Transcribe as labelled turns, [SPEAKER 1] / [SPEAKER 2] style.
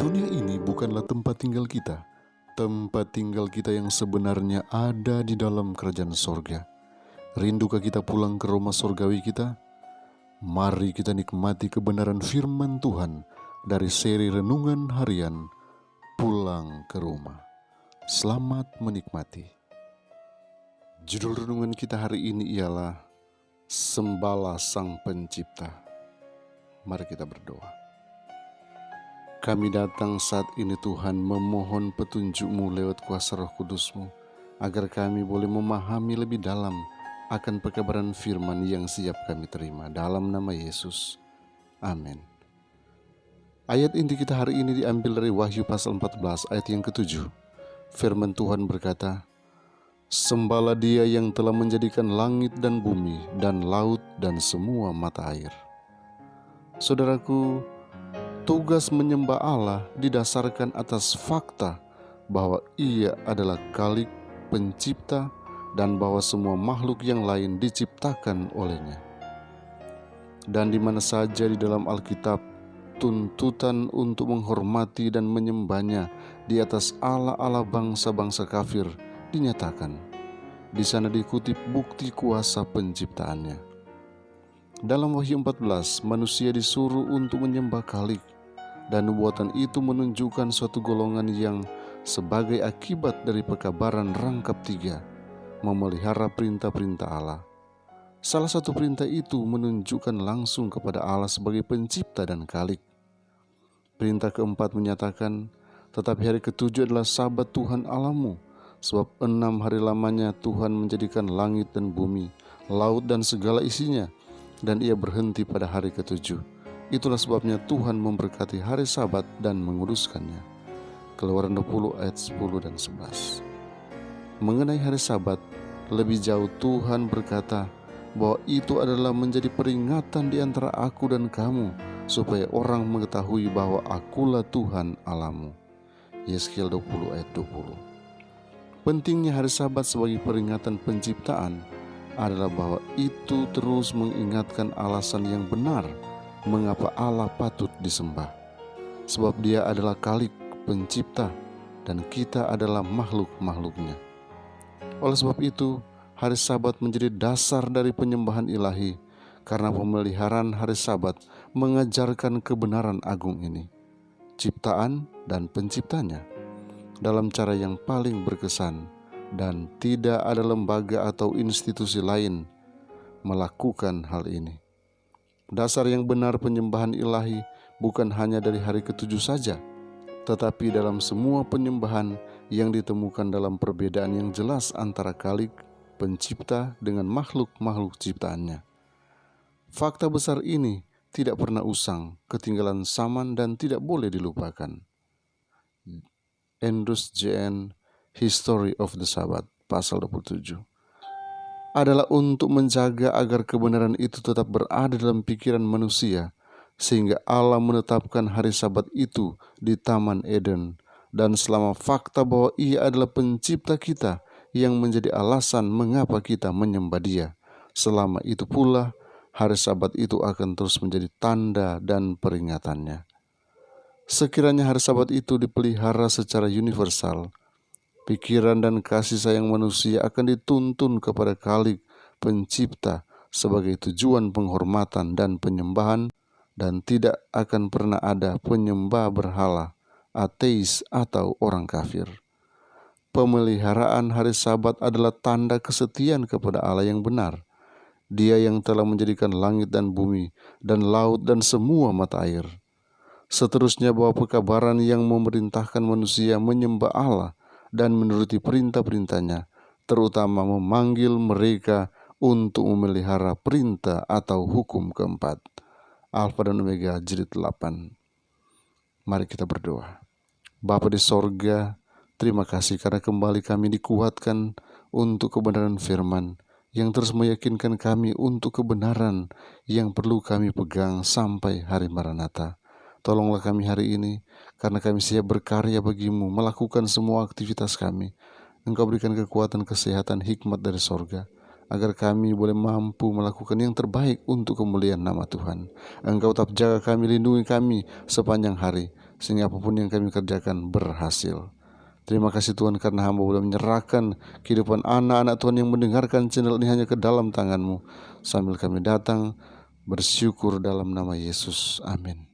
[SPEAKER 1] Dunia ini bukanlah tempat tinggal kita. Tempat tinggal kita yang sebenarnya ada di dalam kerajaan sorga. Rindukah kita pulang ke rumah sorgawi kita? Mari kita nikmati kebenaran firman Tuhan dari seri Renungan Harian Pulang ke Rumah. Selamat menikmati. Judul renungan kita hari ini ialah Sembala Sang Pencipta. Mari kita berdoa. Kami datang saat ini Tuhan memohon petunjuk-Mu lewat kuasa Roh Kudus-Mu, agar kami boleh memahami lebih dalam akan pekabaran firman yang siap kami terima. Dalam nama Yesus, amin. Ayat inti kita hari ini diambil dari Wahyu pasal 14 ayat yang ke-7. Firman Tuhan berkata, "Sembahlah Dia yang telah menjadikan langit dan bumi dan laut dan semua mata air." Saudaraku, tugas menyembah Allah didasarkan atas fakta bahwa Ia adalah Khalik, Pencipta, dan bahwa semua makhluk yang lain diciptakan oleh-Nya. Dan di mana saja di dalam Alkitab, tuntutan untuk menghormati dan menyembahnya di atas Allah-Allah bangsa-bangsa kafir dinyatakan. Di sana dikutip bukti kuasa penciptaannya. Dalam Wahyu 14, manusia disuruh untuk menyembah Khalik, dan nubuatan itu menunjukkan suatu golongan yang sebagai akibat dari pekabaran rangkap 3 memelihara perintah-perintah Allah. Salah satu perintah itu menunjukkan langsung kepada Allah sebagai pencipta dan Khalik. Perintah keempat menyatakan, "Tetapi hari ke-7 adalah sabat Tuhan Allahmu, sebab 6 hari lamanya Tuhan menjadikan langit dan bumi, laut dan segala isinya, dan Ia berhenti pada hari ke-7. Itulah sebabnya Tuhan memberkati hari Sabat dan menguduskannya." Keluaran 20 ayat 10 dan 11. Mengenai hari Sabat, lebih jauh Tuhan berkata bahwa itu adalah menjadi peringatan di antara aku dan kamu, supaya orang mengetahui bahwa akulah Tuhan Allahmu. Yesaya 20 ayat 20. Pentingnya hari Sabat sebagai peringatan penciptaan adalah bahwa itu terus mengingatkan alasan yang benar mengapa Allah patut disembah. Sebab Dia adalah Khalik, Pencipta, dan kita adalah makhluk-makhluknya. Oleh sebab itu, hari Sabat menjadi dasar dari penyembahan ilahi, karena pemeliharaan hari Sabat mengajarkan kebenaran agung ini, ciptaan dan penciptanya, dalam cara yang paling berkesan, dan tidak ada lembaga atau institusi lain melakukan hal ini. Dasar yang benar penyembahan ilahi bukan hanya dari hari ke-7 saja, tetapi dalam semua penyembahan yang ditemukan dalam perbedaan yang jelas antara Khalik, Pencipta, dengan makhluk-makhluk ciptaannya. Fakta besar ini tidak pernah usang, ketinggalan zaman, dan tidak boleh dilupakan. Andrews J.N. History of the Sabbath, pasal 27. Adalah untuk menjaga agar kebenaran itu tetap berada dalam pikiran manusia, sehingga Allah menetapkan hari Sabat itu di Taman Eden, dan selama fakta bahwa Ia adalah pencipta kita yang menjadi alasan mengapa kita menyembah Dia, selama itu pula hari Sabat itu akan terus menjadi tanda dan peringatannya. Sekiranya hari Sabat itu dipelihara secara universal, pikiran dan kasih sayang manusia akan dituntun kepada Khalik, Pencipta, sebagai tujuan penghormatan dan penyembahan, dan tidak akan pernah ada penyembah berhala, ateis, atau orang kafir. Pemeliharaan hari Sabat adalah tanda kesetiaan kepada Allah yang benar. Dia yang telah menjadikan langit dan bumi, dan laut dan semua mata air. Seterusnya bahwa pekabaran yang memerintahkan manusia menyembah Allah dan menuruti perintah-perintahnya, terutama memanggil mereka untuk memelihara perintah atau hukum keempat. Alfa dan Omega, jilid 8. Mari kita berdoa. Bapa di sorga, terima kasih karena kembali kami dikuatkan untuk kebenaran firman yang terus meyakinkan kami untuk kebenaran yang perlu kami pegang sampai hari Maranatha. Tolonglah kami hari ini, karena kami siap berkarya bagi-Mu, melakukan semua aktivitas kami. Engkau berikan kekuatan, kesehatan, hikmat dari sorga, agar kami boleh mampu melakukan yang terbaik untuk kemuliaan nama Tuhan. Engkau tetap jaga kami, lindungi kami sepanjang hari, sehingga apapun yang kami kerjakan berhasil. Terima kasih Tuhan karena hamba boleh menyerahkan kehidupan anak-anak Tuhan yang mendengarkan channel ini hanya ke dalam tangan-Mu. Sambil kami datang bersyukur dalam nama Yesus. Amin.